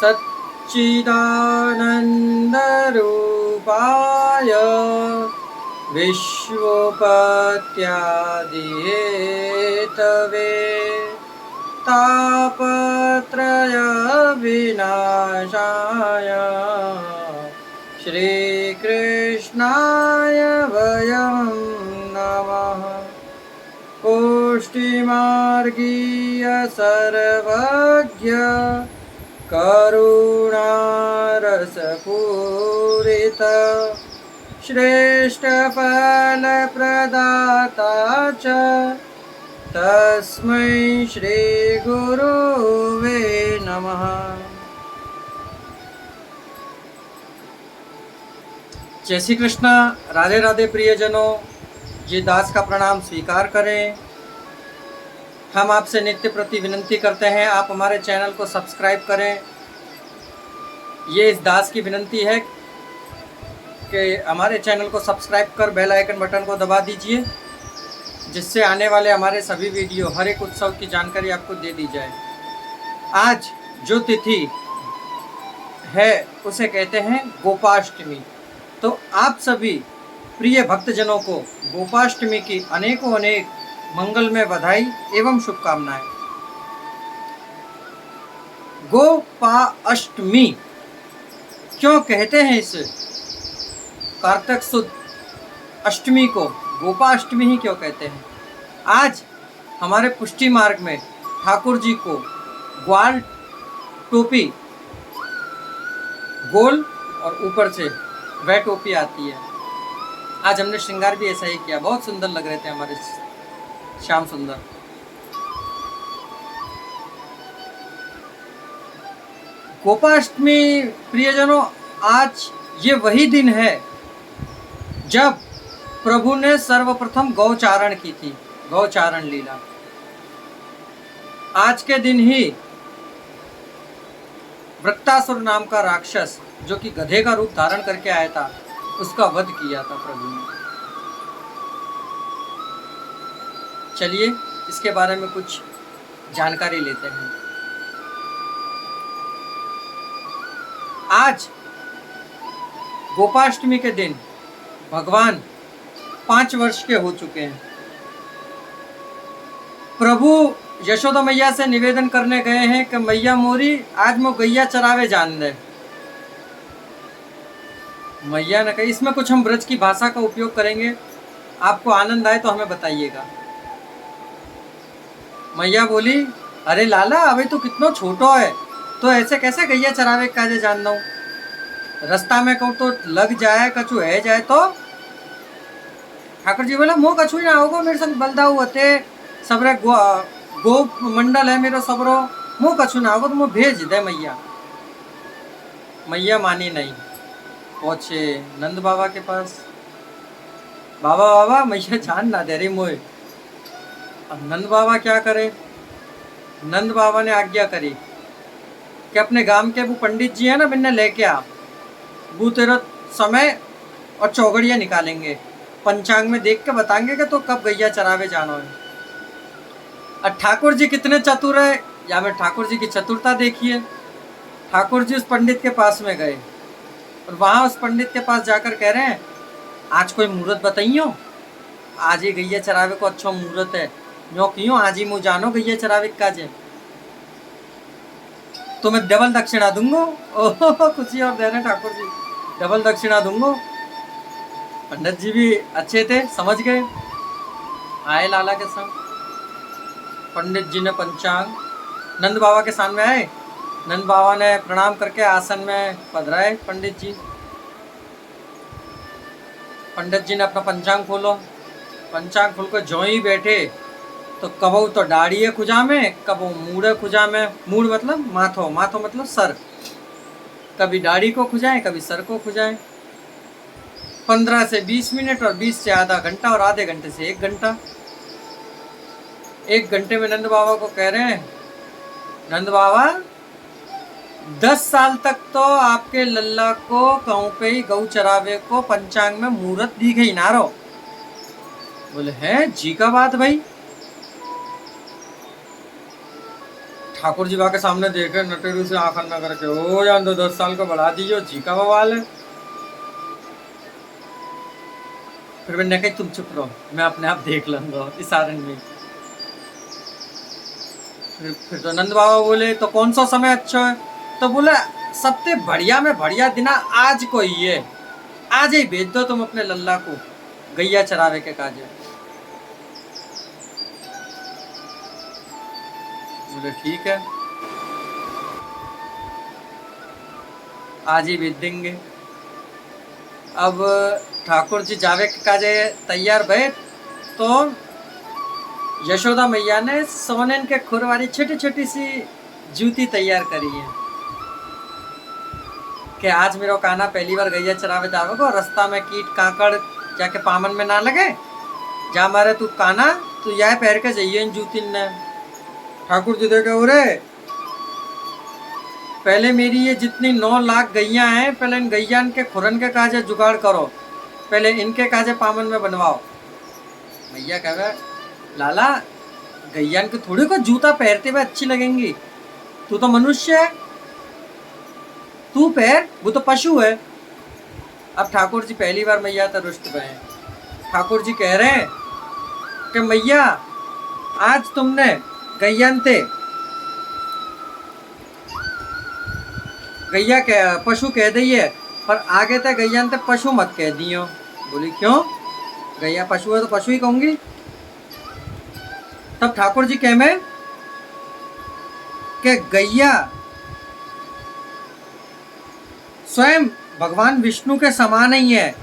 सच्चिदानन्दरूपाय विश्वोपत्यादिहेतवे तापत्रय विनाशाय श्रीकृष्णाय वयं नमः। पुष्टिमार्गीय सर्वज्ञ करुणारसपूरित श्रेष्ठफलप्रदाता च तस्मै श्रीगुरुवे नमः। जय श्री कृष्ण। राधे राधे प्रियजनों, ये दास का प्रणाम स्वीकार करें। हम आपसे नित्य प्रति विनंती करते हैं, आप हमारे चैनल को सब्सक्राइब करें। ये इस दास की विनंती है कि हमारे चैनल को सब्सक्राइब कर बेल आइकन बटन को दबा दीजिए, जिससे आने वाले हमारे सभी वीडियो हर एक उत्सव की जानकारी आपको दे दी जाए। आज जो तिथि है उसे कहते हैं गोपाष्टमी। तो आप सभी प्रिय भक्तजनों को गोपाष्टमी की अनेकों अनेक मंगलमय बधाई एवं शुभकामनाएं। गोपाष्टमी क्यों कहते हैं इस कार्तिक सुद अष्टमी को गोपाष्टमी ही क्यों कहते हैं? आज हमारे पुष्टि मार्ग में ठाकुर जी को ग्वाल टोपी, गोल और ऊपर से वह टोपी आती है। आज हमने श्रृंगार भी ऐसा ही किया, बहुत सुंदर लग रहे थे हमारे श्याम सुंदर। गोपाष्टमी प्रियजनों, आज ये वही दिन है जब प्रभु ने सर्वप्रथम गौचारण की थी, गौचारण लीला। आज के दिन ही वृत्तासुर नाम का राक्षस, जो कि गधे का रूप धारण करके आया था, उसका वध किया था प्रभु ने। चलिए इसके बारे में कुछ जानकारी लेते हैं। आज गोपाष्टमी के दिन भगवान 5 वर्ष के हो चुके हैं। प्रभु यशोदा मैया से निवेदन करने गए हैं कि मैया मोरी आज मैं गैया चरावे जान दे। मैया ने कहा इसमें कुछ हम ब्रज की भाषा का उपयोग करेंगे, आपको आनंद आए तो हमें बताइएगा। मैया बोली, अरे लाला अभी तो कितना छोटो है, तो ऐसे कैसे गैया चरावे काजे जान दो। रास्ता में कहूँ तो लग जाए, कछु है जाए तो। ठाकुर जी बोला मोह कछु ना होगा, मेरे संग बलदाऊ होते सबरे गो मंडल है मेरा सबरो, मुँह कछु ना होगा तो मुँह भेज दे मैया। मैया मानी नहीं, पहुँचे नंद बाबा के पास। बाबा बाबा मैया जान ना दे रही मोए। अब नंद बाबा क्या करे? नंद बाबा ने आज्ञा करी कि अपने गांव के वो पंडित जी है ना, बिन्ने लेके आ, वो तेरा समय और चौगड़िया निकालेंगे, पंचांग में देख के बताएंगे कि तो कब गैया चरावे जाना है। और ठाकुर जी कितने चतुर है, या में ठाकुर जी की चतुरता देखिए। ठाकुर जी उस पंडित के पास में गए और वहाँ उस पंडित के पास जाकर कह रहे हैं, आज कोई मुहूर्त बताइयो, आज ही गैया चरावे को अच्छा मुहूर्त है, यो क्यों आज ही मुँह जानो गैया चरावे काजे, तो मैं डबल दक्षिणा दूंगो। ओह खुशी और दे रहे ठाकुर जी, डबल दक्षिणा दूंगो। पंडित जी भी अच्छे थे, समझ गए, आए लाला के संग। पंडित जी ने पंचांग नंद बाबा के सामने आए। नंद बाबा ने प्रणाम करके आसन में पधराए पंडित जी। पंडित जी ने अपना पंचांग खोलो। पंचांग खोल कर जो ही बैठे तो कबू तो दाढ़ी खुजा में, कबू मूड़ खुजा में। मूड़ मतलब माथो, माथो मतलब सर। कभी दाढ़ी को खुजाएं, कभी सर को खुजाएं। 15 से 20 मिनट और 20 से आधा घंटा और आधे घंटे से 1 घंटा। 1 घंटे में नंद बाबा को कह रहे हैं, नंद बाबा 10 साल तक तो आपके लल्ला को गाँव पे ही गौ चरावे को पंचांग में मुहूर्त दी गई ना रो। बोले हैं जी का बात भाई। ठाकुर जी के सामने देखे नटेरू से आंख अन्ना करके, ओ जान दो 10 साल का बढ़ा दीजिए, जी का बवाल है। फिर मैंने कहा तुम चुप रहो, मैं अपने आप देख लूंगा इशारे में। फिर तो नंद बाबा बोले तो कौन सा समय अच्छा है? तो बोले सबसे बढ़िया में बढ़िया दिन आज को ही है, आज ही भेज दो तुम अपने लल्ला को गैया चरावे के काजे। बोले ठीक है, आज ही भेज देंगे। अब ठाकुर जी जावे के काजे तैयार भये तो यशोदा मैया ने सोनेन के खुर वाली छोटी छोटी सी जूती तैयार करी है कि आज मेरा काना पहली बार गैया चरावे जावेगा, रास्ता में कीट काकड़ जाके पामन में ना लगे, जा मारे तू काना तू यह पैर के जाइए इन जूती ने। ठाकुर जी देखे, उरे पहले मेरी ये जितनी 9 लाख गैया हैं, पहले इन गैया के खुरन के काजे जुगाड़ करो, पहले इनके काजे पामन में बनवाओ। मैया कहे, लाला गैया के थोड़ी को जूता पहनते हुए अच्छी लगेंगी, तू तो मनुष्य है, तू पैर, वो तो पशु है। अब ठाकुर जी पहली बार मैया तो रुष्ट गए। ठाकुर जी कह रहे हैं कि मैया आज तुमने गैयनते गैया पशु कह दी है, पर आगे तक गैयनते पशु मत कह दियो। बोली क्यों? गैया पशु है तो पशु ही कहूंगी। तब ठाकुर जी कह में कि गैया स्वयं भगवान विष्णु के समान ही है।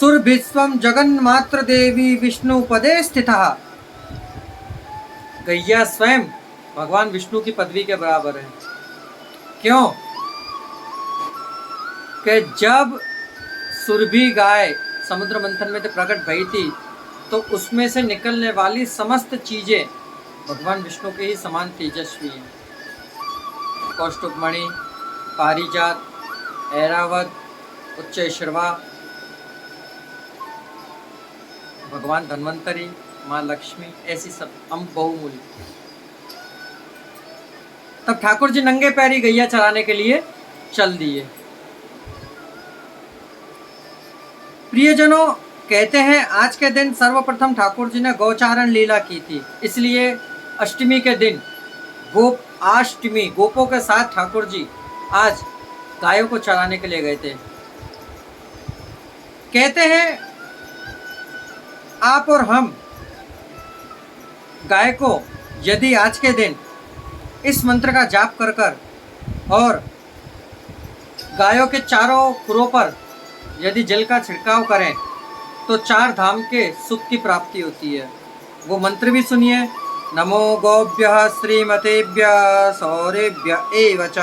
सुर विश्वम जगन मात्र देवी विष्णु पदे स्थिता। गैया स्वयं भगवान विष्णु की पदवी के बराबर है। क्यों? कि जब सुरभि गाय समुद्र मंथन में तो प्रकट भई थी, तो उसमें से निकलने वाली समस्त चीजें भगवान विष्णु के ही समान तेजस्वी हैं। कौष्टुभमणि, पारिजात, ऐरावत, उच्च श्रवा, भगवान धन्वंतरी, माँ लक्ष्मी, ऐसी सब हम बहुमूल्य। तब ठाकुर जी नंगे पैरी गैया चराने के लिए चल दिए। प्रियजनों, कहते हैं आज के दिन सर्वप्रथम ठाकुर जी ने गौचारण लीला की थी, इसलिए अष्टमी के दिन गोपाष्टमी गोपों के साथ ठाकुर जी आज गायों को चराने के लिए गए थे। कहते हैं आप और हम गाय को यदि आज के दिन इस मंत्र का जाप कर कर और गायों के चारों खुरों पर यदि जल का छिड़काव करें तो 4 धाम के सुख की प्राप्ति होती है। वो मंत्र भी सुनिए। नमो गोभ्यः श्रीमतेभ्यः सौरेभ्य एव च,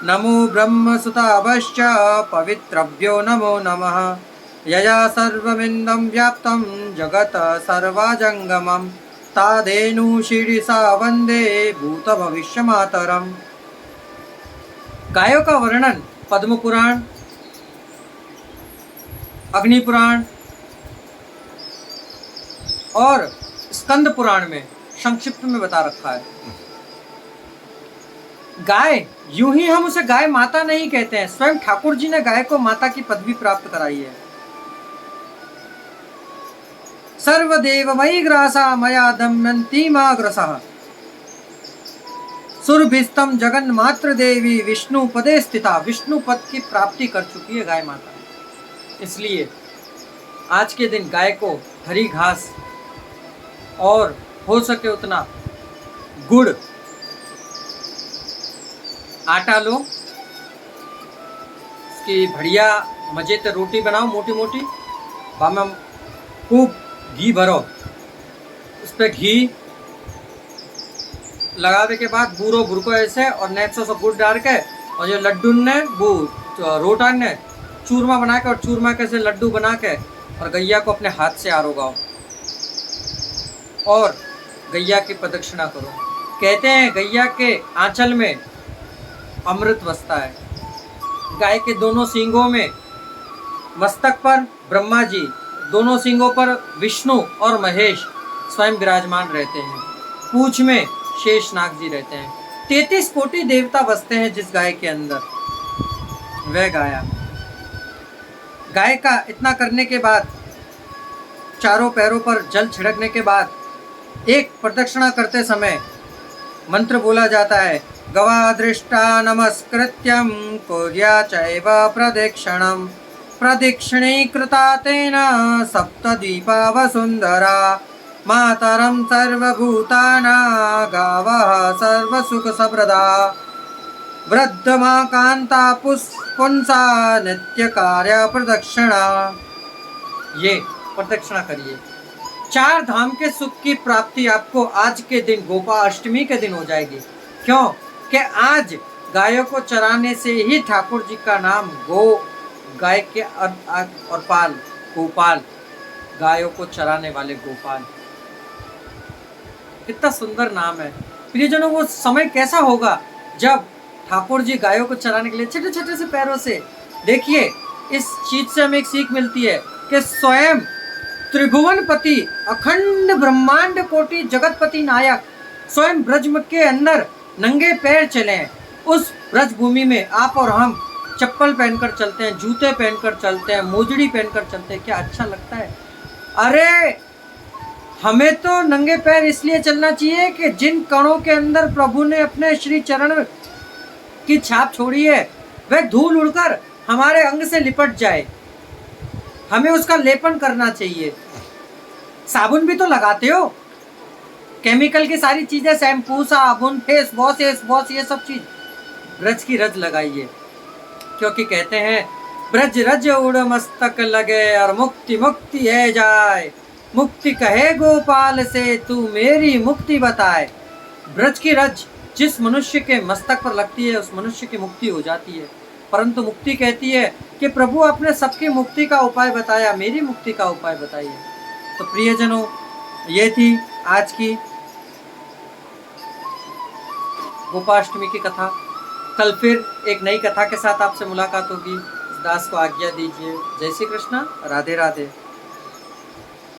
नमो ब्रह्मसुताभ्यश्च पवित्रभ्यो नमो नमः। यया सर्वमिन्दं व्याप्तं जगत् सर्वजंगमं, तादेनु शीर्षा वंदे भूत भविष्य मातरम। गायों का वर्णन पद्म पुराण, अग्नि पुराण और स्कंद पुराण में संक्षिप्त में बता रखा है। गाय, यूं ही हम उसे गाय माता नहीं कहते हैं, स्वयं ठाकुर जी ने गाय को माता की पदवी प्राप्त कराई है। सर्वदेवमयी ग्रासा मया दमयन्ती मां ग्रसः, सुरभिस्तम जगन मात्र देवी विष्णु पदे स्थिता। विष्णु पद की प्राप्ति कर चुकी है गाय माता, इसलिए आज के दिन गाय को हरी घास और हो सके उतना गुड़, आटा लो, उसकी बढ़िया मजे से रोटी बनाओ मोटी मोटी, में खूब घी भरो, उस पर घी लगाने के बाद बूरो बुरको ऐसे और नेचो से गुड़ डाल के और ये लड्डू ने वो रोटा ने चूरमा बना के और चूरमा कैसे लड्डू बना के और गैया को अपने हाथ से आरोगाओ और गैया की प्रदक्षिणा करो। कहते हैं गैया के आंचल में अमृत बसता है। गाय के दोनों सींगों में, मस्तक पर ब्रह्मा जी, दोनों सींगों पर विष्णु और महेश स्वयं विराजमान रहते हैं। पूंछ में शेष नाग जी रहते हैं। 33 कोटि देवता बसते हैं जिस गाय के अंदर, वह गाया। गाय का इतना करने के बाद, चारों पैरों पर जल छिड़कने के बाद एक प्रदक्षिणा करते समय मंत्र बोला जाता है, गवा दृष्टा नमस्कृत्यं कुर्या चैव प्रदक्षिणं प्रदक्षिणीकृता तेन सप्तदीपा वसुंधरा मातरं सर्वभूतानां गावः सर्वसुखसप्रदा वृद्धमा कांता पुंसा नित्य कार्य प्रदक्षिणा। ये प्रदक्षिणा करिए। 4 धाम के सुख की प्राप्ति आपको आज के दिन गोपाष्टमी के दिन हो जाएगी। क्यों कि आज गायों को चराने से ही ठाकुर जी का नाम गो, गाय के और पाल, गोपाल, गायों को चराने वाले गोपाल, कितना सुंदर नाम है। प्रियजनों, वो समय कैसा होगा जब ठाकुर जी गायों को चराने के लिए छोटे छोटे से पैरों से, देखिए इस चीज से हमें एक सीख मिलती है कि स्वयं त्रिभुवनपति, अखंड ब्रह्मांड कोटि जगतपति नायक स्वयं ब्रज के अंदर नंगे पैर चले हैं। उस ब्रज भूमि में आप और हम चप्पल पहनकर चलते हैं, जूते पहनकर चलते हैं, मोजड़ी पहनकर चलते हैं, क्या अच्छा लगता है। अरे हमें तो नंगे पैर इसलिए चलना चाहिए कि जिन कणों के अंदर प्रभु ने अपने श्री चरण की छाप छोड़ी है वह धूल उड़कर हमारे अंग से लिपट जाए, हमें उसका लेपन करना चाहिए। साबुन भी तो लगाते हो, केमिकल की सारी चीजें, शैम्पू, साबुन, फेस वॉश, ये सब चीज ब्रज की रज लगाइए, क्योंकि कहते हैं ब्रज रज उड़ मस्तक लगे और मुक्ति मुक्ति है जाए, मुक्ति कहे गोपाल से तू मेरी मुक्ति बताए। ब्रज की रज जिस मनुष्य के मस्तक पर लगती है उस मनुष्य की मुक्ति हो जाती है। परंतु मुक्ति कहती है कि प्रभु आपने सबकी मुक्ति का उपाय बताया, मेरी मुक्ति का उपाय बताइए। तो प्रियजनों, ये थी आज की गोपाष्टमी की कथा। कल फिर एक नई कथा के साथ आपसे मुलाकात होगी। दास को आज्ञा दीजिए। जय श्री कृष्णा, राधे राधे।